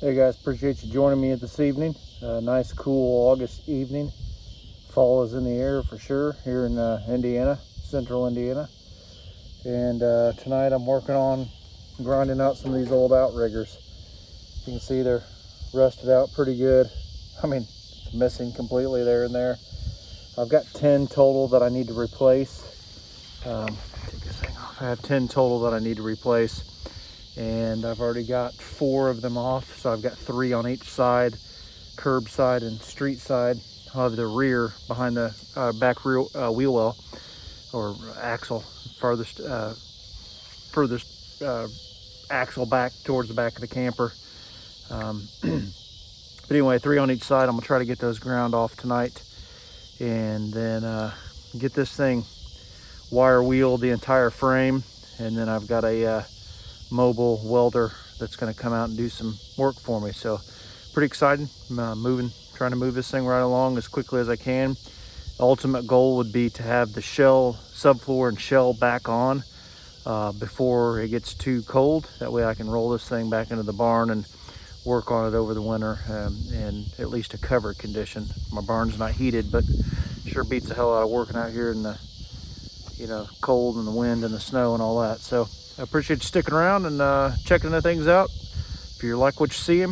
Hey guys, appreciate you joining me this evening. Nice cool August evening. Fall is in the air for sure here in Indiana, central Indiana. And tonight I'm working on grinding out some of these old Outriggers. You can see they're rusted out pretty good. I mean, it's missing completely there and there. I've got 10 total that I need to replace. Take this thing off. I have 10 total that I need to replace. And I've already got 4 of them off, so I've got 3 on each side, curb side and street side. I'll have the rear behind the back rear wheel well or axle, furthest axle back towards the back of the camper. But anyway, 3 on each side. I'm gonna try to get those ground off tonight, and then get this thing wire wheeled the entire frame, and then I've got a mobile welder that's going to come out and do some work for me. So pretty excited. I'm trying to move this thing right along as quickly as I can. Ultimate goal would be to have the shell, subfloor and shell back on before it gets too cold. That way I can roll this thing back into the barn and work on it over the winter in at least a covered condition. My barn's not heated, but sure beats the hell out of working out here in the cold and the wind and the snow and all that. So I appreciate you sticking around and checking the things out. If you like what you see,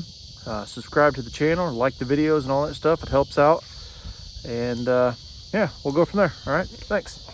subscribe to the channel, like the videos and all that stuff. It helps out. And yeah, we'll go from there. All right, thanks.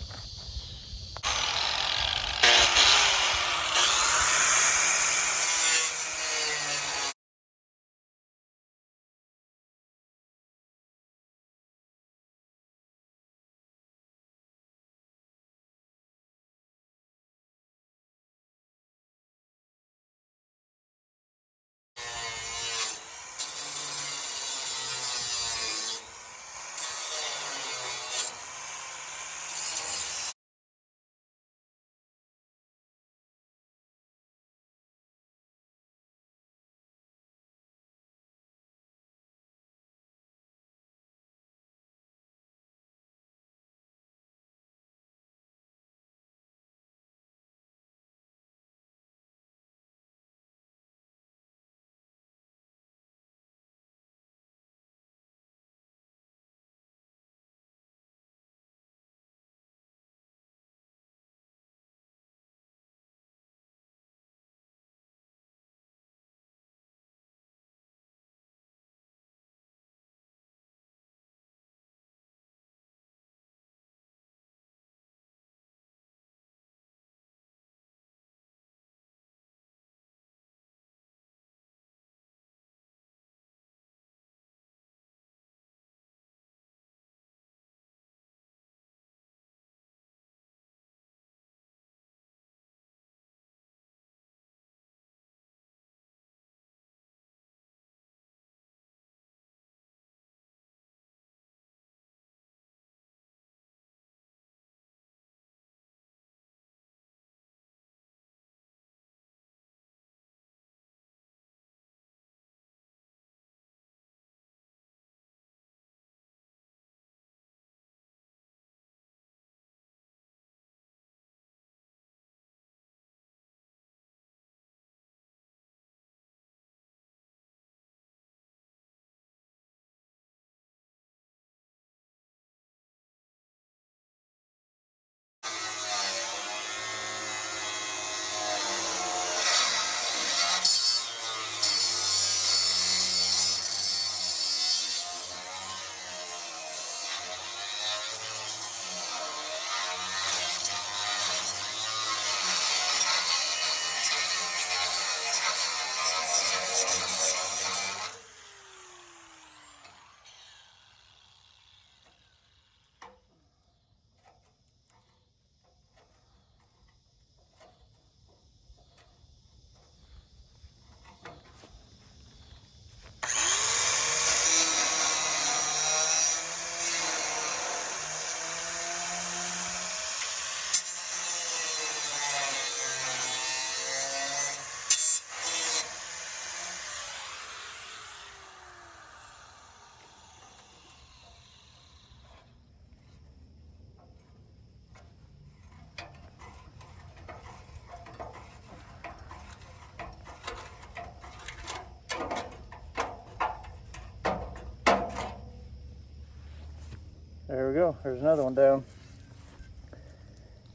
There we go. There's another one down.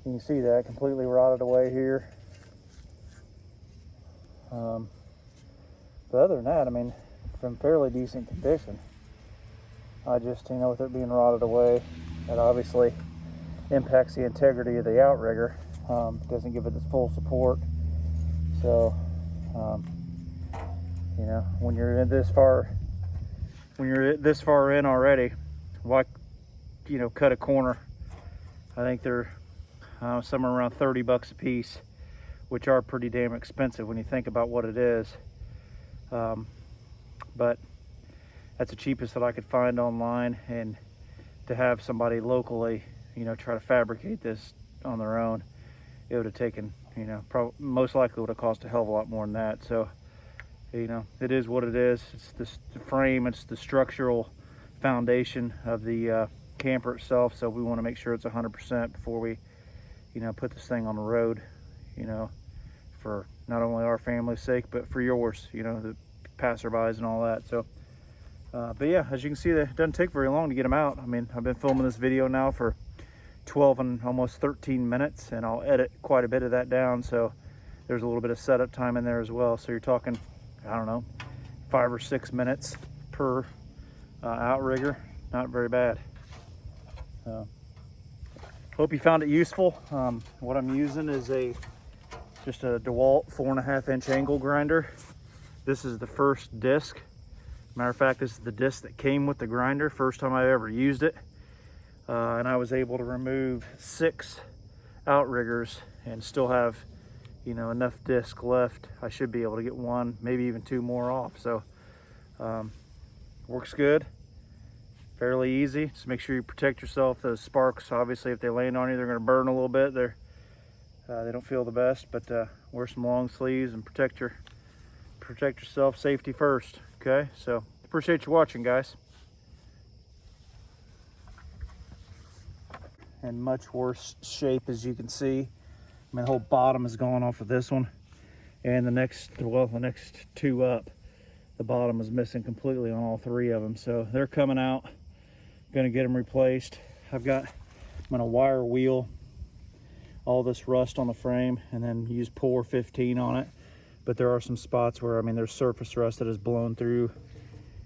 You can see that completely rotted away here. But other than that, I mean, it's in fairly decent condition. I just, you know, with it being rotted away, that obviously impacts the integrity of the outrigger. Doesn't give it its full support. So, you know, when you're this far in already, why, you know, cut a corner? I think they're somewhere around 30 bucks a piece, which are pretty damn expensive when you think about what it is. But that's the cheapest that I could find online, and to have somebody locally, you know, try to fabricate this on their own, it would have taken, you know, most likely would have cost a hell of a lot more than that. So, you know, it is what it is. It's the frame, it's the structural foundation of the camper itself. So we want to make sure it's 100% before we, you know, put this thing on the road, you know, for not only our family's sake, but for yours, you know, the passerbys and all that. So, but yeah, as you can see, it doesn't take very long to get them out. I mean, I've been filming this video now for 12 and almost 13 minutes, and I'll edit quite a bit of that down. So there's a little bit of setup time in there as well. So you're talking, I don't know, 5 or 6 minutes per outrigger. Not very bad. Hope you found it useful. What I'm using is just a DeWalt 4.5-inch angle grinder. This is the first disc. Matter of fact, this is the disc that came with the grinder. First time I ever used it. And I was able to remove 6 outriggers and still have, you know, enough disc left. I should be able to get 1, maybe even 2 more off. So works good, fairly easy. Just make sure you protect yourself. Those sparks, obviously, if they land on you, they're going to burn a little bit. They don't feel the best, but wear some long sleeves and protect yourself. Safety first. Okay, so appreciate you watching, guys. In much worse shape, as you can see. My whole bottom is gone off of this one, and the next 2 up, the bottom is missing completely on all 3 of them. So they're coming out. Gonna get them replaced. I'm gonna wire wheel all this rust on the frame and then use Pour 15 on it. But there are some spots where, I mean, there's surface rust that has blown through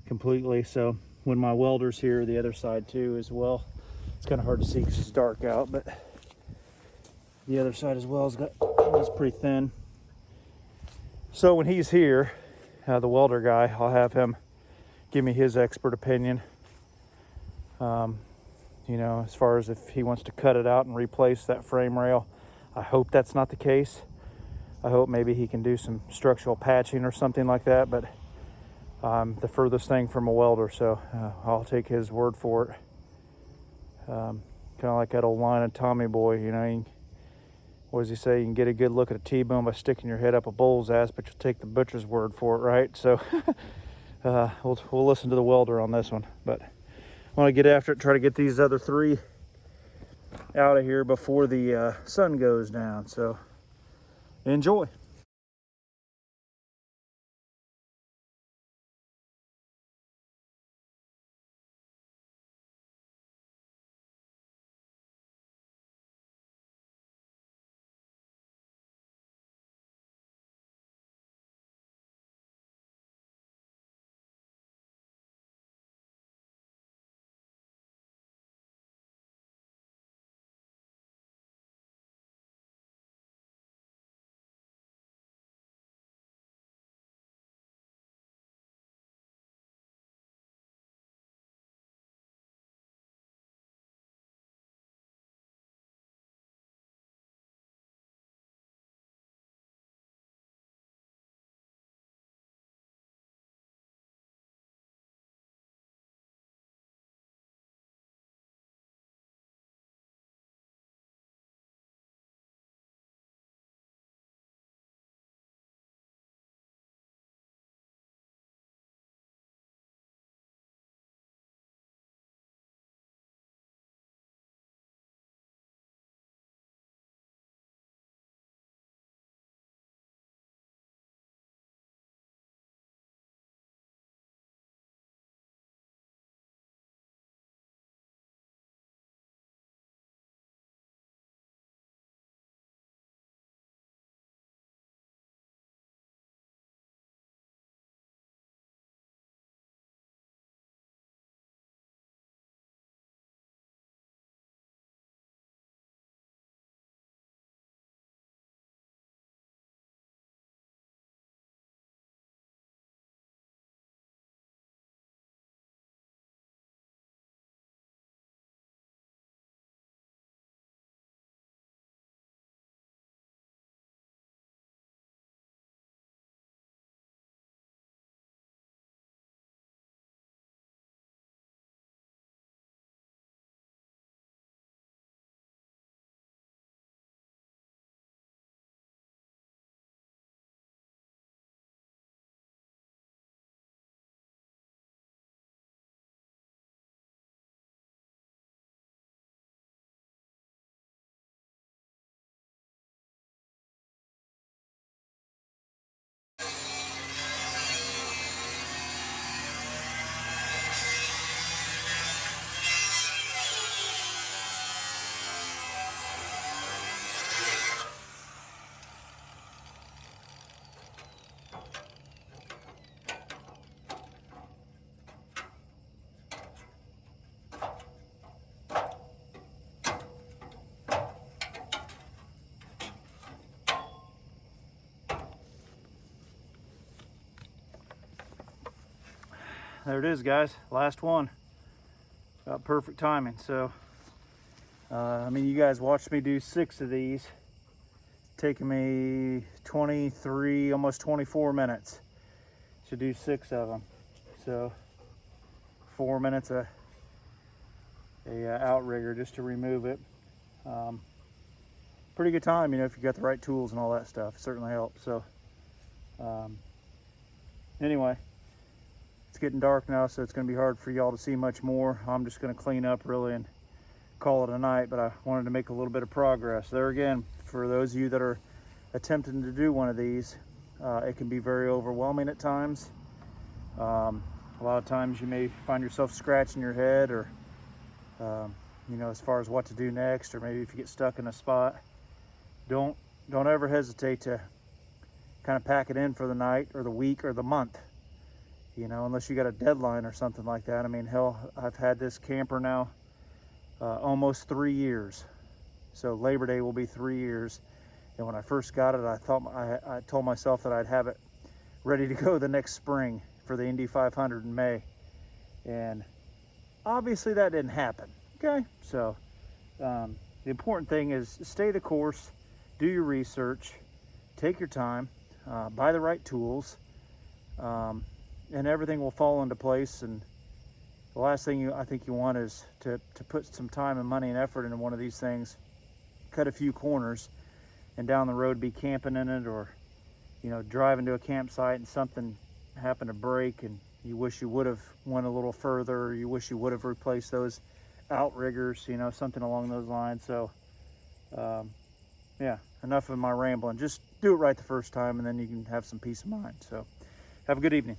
completely. So when my welder's here, the other side too as well, it's kind of hard to see because it's dark out, but the other side as well is pretty thin. So when he's here, the welder guy, I'll have him give me his expert opinion. You know, as far as if he wants to cut it out and replace that frame rail. I hope that's not the case. I hope maybe he can do some structural patching or something like that, but the furthest thing from a welder, so I'll take his word for it. Kind of like that old line of Tommy Boy, you know, what does he say? You can get a good look at a T-bone by sticking your head up a bull's ass, but you'll take the butcher's word for it, right? So we'll listen to the welder on this one, but I want to get after it, try to get these other 3 out of here before the sun goes down. So enjoy. there it is, guys. Last one. About perfect timing. So, I mean, you guys watched me do 6 of these. It's taking me 23, almost 24 minutes to do 6 of them. So, 4 minutes a outrigger just to remove it. Pretty good time, you know, if you got the right tools and all that stuff. It certainly helps. So, anyway, it's getting dark now, so it's going to be hard for y'all to see much more. I'm just going to clean up really and call it a night, but I wanted to make a little bit of progress. There again, for those of you that are attempting to do one of these, it can be very overwhelming at times. A lot of times you may find yourself scratching your head, or you know, as far as what to do next, or maybe if you get stuck in a spot, don't ever hesitate to kind of pack it in for the night or the week or the month, you know, unless you got a deadline or something like that. I mean, hell, I've had this camper now almost 3 years. So Labor Day will be 3 years. And when I first got it, I told myself that I'd have it ready to go the next spring for the Indy 500 in May. And obviously that didn't happen. Okay, so the important thing is stay the course, do your research, take your time, buy the right tools, and everything will fall into place. And the last thing I think you want is to put some time and money and effort into one of these things, cut a few corners, and down the road be camping in it, or, you know, driving to a campsite and something happened to break and you wish you would have went a little further, or you wish you would have replaced those outriggers, you know, something along those lines. So yeah, enough of my rambling. Just do it right the first time, and then you can have some peace of mind. So have a good evening.